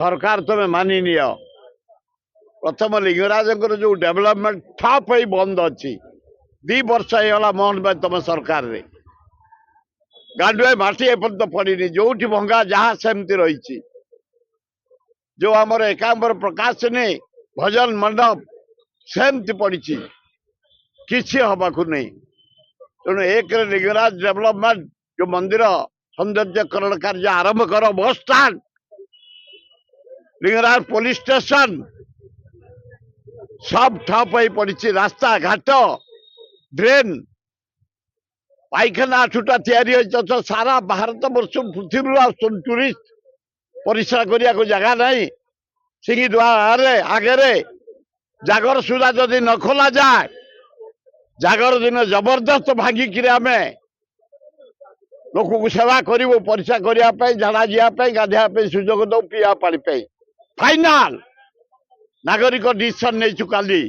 सरकार तुम मानि नियो प्रथम लिंगराज जो डेवलपमेंट ठप ही बंद अच्छी 2 वर्ष होगा मोहन भाई तुम सरकार रे गांडुए माटी एपर्त पड़ी जो भंगा जहाँ सेमती रही जो आमर एकांबर प्रकाश ने भजन मंडप सेमती पड़ी किसी हवाकू नहीं तेणु एक लिंगराज डेवलपमेंट जो मंदिर सौंदर्यकरण कार्य आरंभ कर bus stand Lingaraj police station सब ठप हो पड़ी रास्ता घाट ड्रेन पाइखाना छुटा या सारा भारत वर्ष पृथ्वी टूरिस्ट परिश्रा करने को जगह नहीं सिंगी द्वार आगे जागर सुधा जदि न खोला जाए जागर दिन जबरदस्त भांगिक आम लोक को सेवा करू परिश्रा करने झाड़ा जावाई गाधे सुजोग दौ पीवा पानी फाइनाल नागरिक डिसीजन नहीं काली